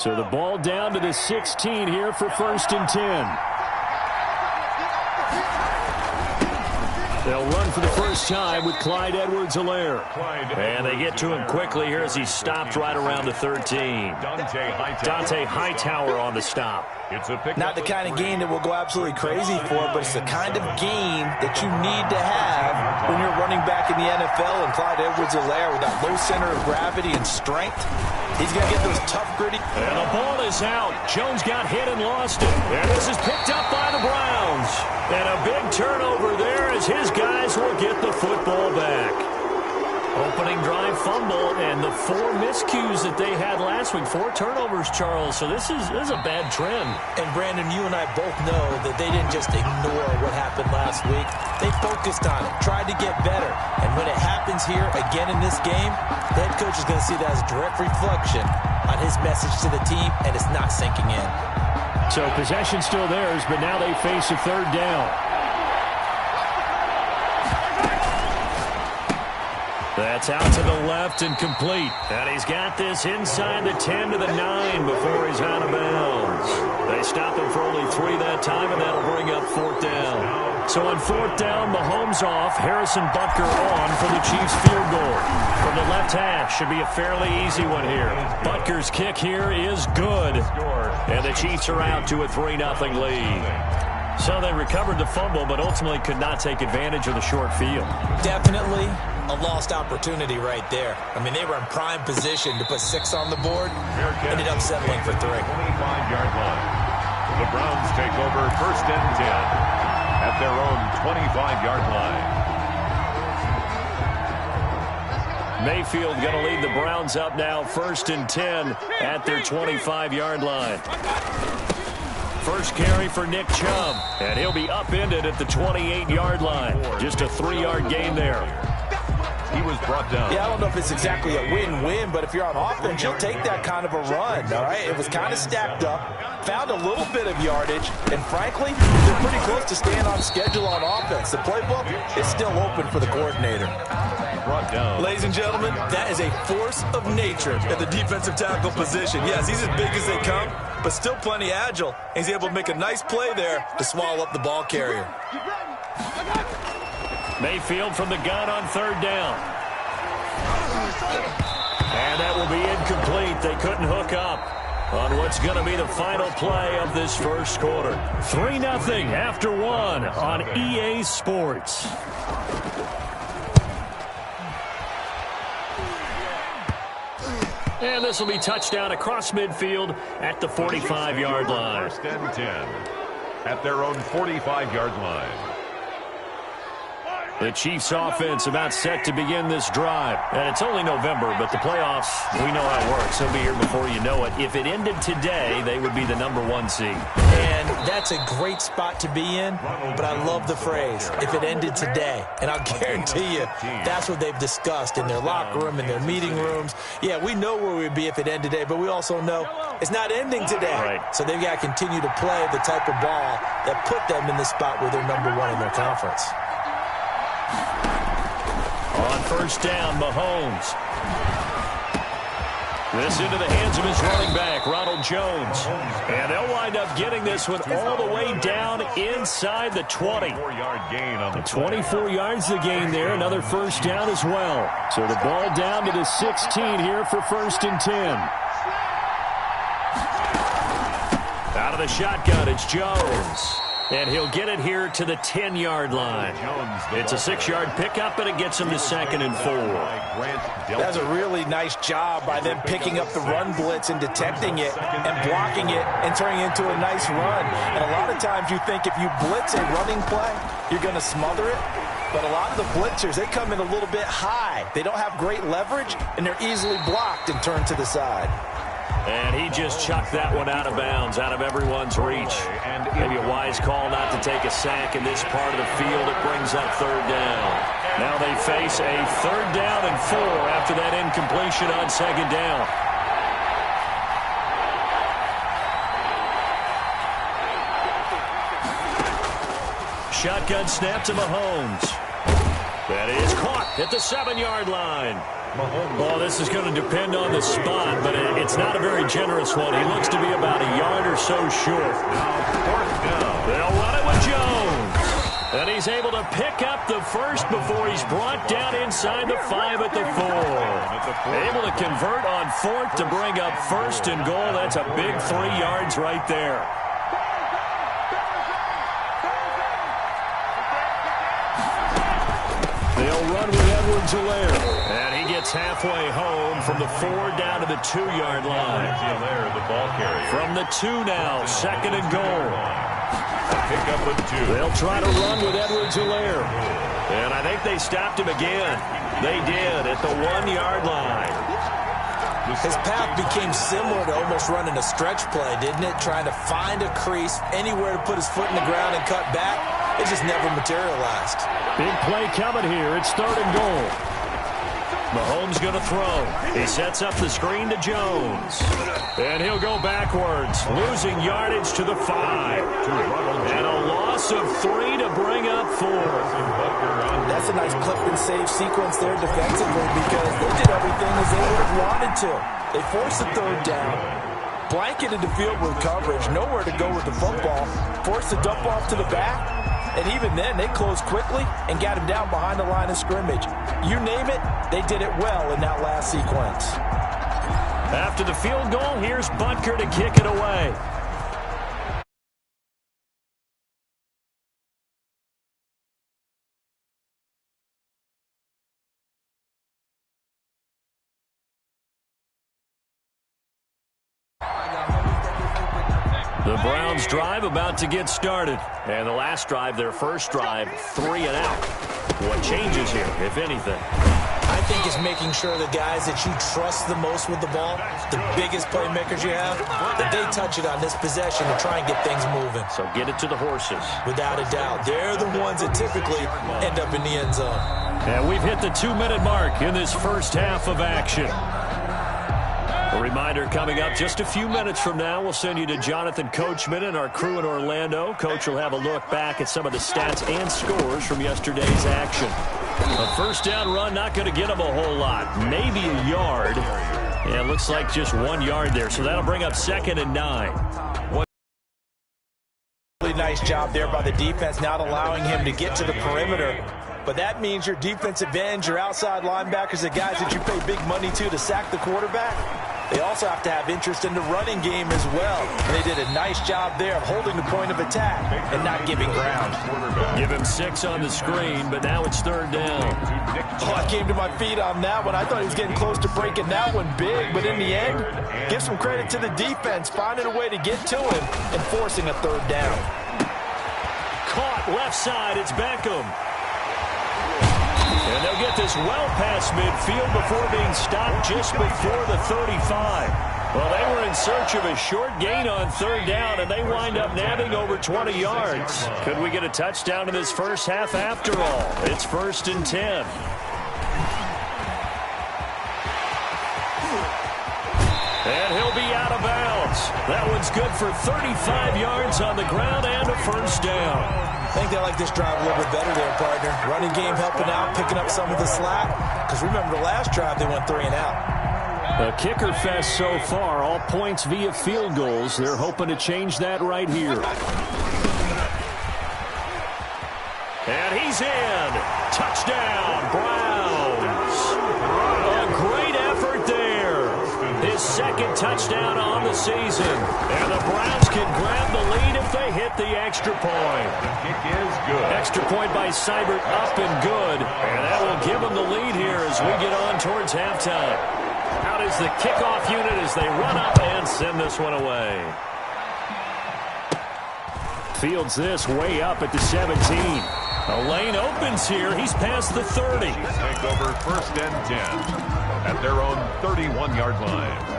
So the ball down to the 16 here for 1st and 10. They'll run for the first time with Clyde Edwards-Helaire. And they get to him quickly here as he's stopped right around the 13. Dante Hightower on the stop. Not the kind of game that we'll go absolutely crazy for, but it's the kind of game that you need to have when you're running back in the NFL. And Clyde Edwards-Helaire with that low center of gravity and strength, he's going to get those tough, gritty. And the ball is out. Jones got hit and lost it. And this is picked up by the Browns. And a big turnover there as his guys will get the football back. Opening drive fumble and the 4 miscues that they had last week. 4 turnovers, Charles. So this is a bad trend. And, Brandon, you and I both know that they didn't just ignore what happened last week. They focused on it, tried to get better. And when it happens here again in this game, the head coach is going to see that as a direct reflection on his message to the team, and it's not sinking in. So possession still theirs, but now they face a 3rd down. That's out to the left and complete. And he's got this inside the 10 to the 9 before he's out of bounds. They stop him for only 3 that time, and that'll bring up 4th down. So on 4th down, Mahomes off, Harrison Butker on for the Chiefs field goal. From the left hash, should be a fairly easy one here. Butker's kick here is good. And the Chiefs are out to a 3-0 lead. So they recovered the fumble, but ultimately could not take advantage of the short field. Definitely a lost opportunity right there. I mean, they were in prime position to put 6 on the board. Ended up settling for 3. 25-yard line. The Browns take over 1st and 10 at their own 25-yard line. Mayfield going to lead the Browns up now 1st and 10 at their 25-yard line. First carry for Nick Chubb, and he'll be upended at the 28-yard line. Just a 3-yard gain there. He was brought down. Yeah, I don't know if it's exactly a win-win, but if you're on offense, you'll take that kind of a run, all right? It was kind of stacked up, found a little bit of yardage, and frankly, they're pretty close to staying on schedule on offense. The playbook is still open for the coordinator. Brought down. Ladies and gentlemen, that is a force of nature at the defensive tackle position. Yes, he's as big as they come, but still plenty agile. He's able to make a nice play there to swallow up the ball carrier. Mayfield from the gun on 3rd down. And that will be incomplete. They couldn't hook up on what's going to be the final play of this first quarter. 3-0 after 1 on EA Sports. And this will be touchdown across midfield at the 45-yard line. 1st and 10 at their own 45-yard line. The Chiefs offense about set to begin this drive. And it's only November, but the playoffs, we know how it works. They'll be here before you know it. If it ended today, they would be the #1 seed. And that's a great spot to be in, but I love the phrase, if it ended today. And I'll guarantee you, that's what they've discussed in their locker room, in their meeting rooms. Yeah, we know where we'd be if it ended today, but we also know it's not ending today. Right. So they've got to continue to play the type of ball that put them in the spot where they're #1 in their conference. On 1st down, Mahomes. This into the hands of his running back, Ronald Jones. And they'll wind up getting this one all the way down inside the 20. 4-yard gain on the 24 yards to gain there. Another 1st down as well. So the ball down to the 16 here for 1st and 10. Out of the shotgun, it's Jones. And he'll get it here to the 10-yard line. It's a 6-yard pickup, and it gets him to 2nd and 4. That's a really nice job by them picking up the run blitz and detecting it and blocking it and turning it into a nice run. And a lot of times you think if you blitz a running play, you're going to smother it. But a lot of the blitzers, they come in a little bit high. They don't have great leverage, and they're easily blocked and turned to the side. And he just chucked that one out of bounds, out of everyone's reach. Maybe a wise call not to take a sack in this part of the field. It brings up 3rd down. Now they face a 3rd down and 4 after that incompletion on 2nd down. Shotgun snap to Mahomes. That is caught at the 7-yard line. Well, this is going to depend on the spot, but it's not a very generous one. He looks to be about a yard or so short. They'll run it with Jones. And he's able to pick up the first before he's brought down inside the 5 at the 4. Able to convert on 4th to bring up 1st and goal. That's a big 3 yards right there. They'll run with Edwards-Helaire. And he gets halfway home from the 4 down to the 2-yard line. The ball carrier. From the 2 now, 2nd and goal. Pick up with 2. They'll try to run with Edwards-Helaire. And I think they stopped him again. They did at the 1-yard line. His path became similar to almost running a stretch play, didn't it? Trying to find a crease, anywhere to put his foot in the ground and cut back. It just never materialized. Big play coming here. It's 3rd and goal. Mahomes going to throw. He sets up the screen to Jones. And he'll go backwards, losing yardage to the 5. And a loss of 3 to bring up 4. That's a nice clip and save sequence there defensively because they did everything as they would have wanted to. They forced the 3rd down, blanketed the field with coverage, nowhere to go with the football, forced the dump off to the back. And even then, they closed quickly and got him down behind the line of scrimmage. You name it, they did it well in that last sequence. After the field goal, here's Butker to kick it away. The Browns drive about to get started. And the last drive, their first drive, 3 and out. What changes here, if anything? I think it's making sure the guys that you trust the most with the ball, the biggest playmakers you have, that they touch it on this possession to try and get things moving. So get it to the horses. Without a doubt. They're the ones that typically end up in the end zone. And we've hit the 2-minute mark in this first half of action. A reminder coming up just a few minutes from now, we'll send you to Jonathan Coachman and our crew in Orlando. Coach will have a look back at some of the stats and scores from yesterday's action. A first down run, not going to get him a whole lot. Maybe a yard. Yeah, it looks like just 1 yard there. So that'll bring up 2nd and 9. Really nice job there by the defense, not allowing him to get to the perimeter. But that means your defensive ends, your outside linebackers, the guys that you pay big money to sack the quarterback, they also have to have interest in the running game as well. And they did a nice job there of holding the point of attack and not giving ground. Give him 6 on the screen, but now it's 3rd down. Oh, I came to my feet on that one. I thought he was getting close to breaking that one big, but in the end, give some credit to the defense, finding a way to get to him and forcing a 3rd down. Caught left side, it's Beckham. And they'll get this well past midfield before being stopped just before the 35. Well, they were in search of a short gain on 3rd down, and they wind up nabbing over 20 yards. Could we get a touchdown in this first half after all? It's 1st and 10. And he'll be out of bounds. That one's good for 35 yards on the ground and a first down. I think they like this drive a little bit better there, partner. Running game helping out, picking up some of the slack. Because remember, the last drive, they went 3 and out. A kicker fest so far, all points via field goals. They're hoping to change that right here. And he's in. Touchdown, Browns. A great effort there. His 2nd touchdown on the season. And the Browns can grab the lead if they hit the extra point. The kick is good. Extra point by Seibert, up and good. And that will give them the lead here as we get on towards halftime. Out is the kickoff unit as they run up and send this one away. Fields this way up at the 17. A lane opens here. He's past the 30. Take over 1st and 10 at their own 31-yard line.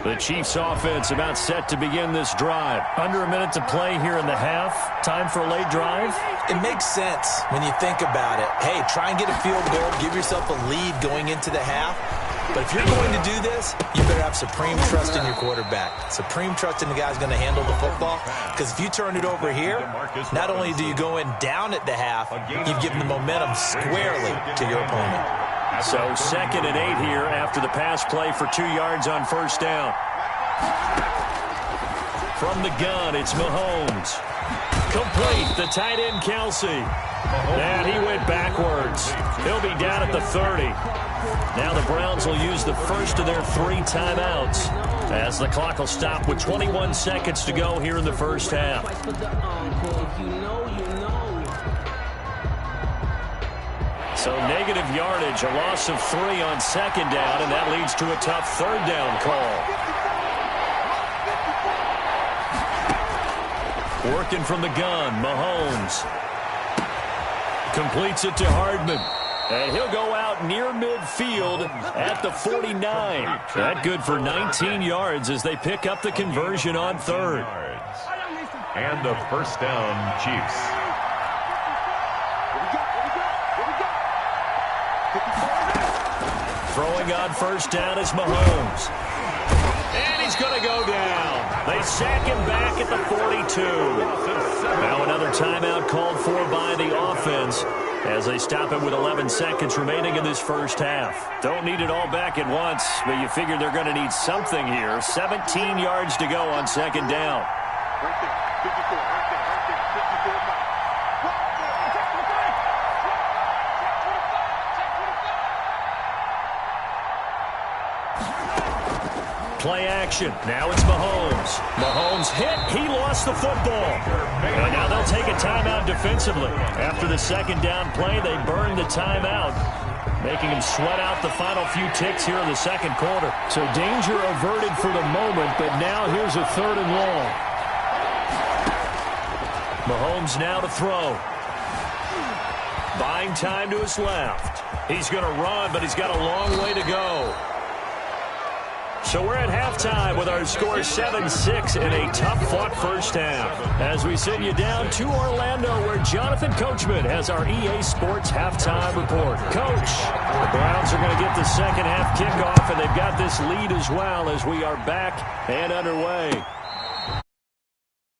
The Chiefs offense about set to begin this drive. Under a minute to play here in the half. Time for a late drive. It makes sense when you think about it. Hey, try and get a field goal. Give yourself a lead going into the half. But if you're going to do this, you better have supreme trust in your quarterback. Supreme trust in the guy's going to handle the football. Because if you turn it over here, not only do you go in down at the half, you've given the momentum squarely to your opponent. So 2nd and 8 here after the pass play for 2 yards on first down. From the gun, it's Mahomes. Complete, the tight end, Kelsey. And he went backwards. He'll be down at the 30. Now the Browns will use the first of their 3 timeouts as the clock will stop with 21 seconds to go here in the first half. So negative yardage, a loss of 3 on 2nd down, and that leads to a tough 3rd down call. Working from the gun, Mahomes. Completes it to Hardman. And he'll go out near midfield at the 49. That good for 19 yards as they pick up the conversion on 3rd. And the first down, Chiefs. Throwing on first down is Mahomes. And he's going to go down. They sack him back at the 42. Now another timeout called for by the offense as they stop it with 11 seconds remaining in this first half. Don't need it all back at once, but you figure they're going to need something here. 17 yards to go on 2nd down. Play action. Now it's Mahomes. Mahomes hit. He lost the football. And now they'll take a timeout defensively. After the 2nd down play, they burned the timeout, making him sweat out the final few ticks here in the 2nd quarter. So danger averted for the moment, but now here's a 3rd and long. Mahomes now to throw. Buying time to his left. He's going to run, but he's got a long way to go. So we're at halftime with our score 7-6 in a tough-fought first half. As we send you down to Orlando, where Jonathan Coachman has our EA Sports halftime report. Coach, the Browns are going to get the second half kickoff, and they've got this lead as well as we are back and underway.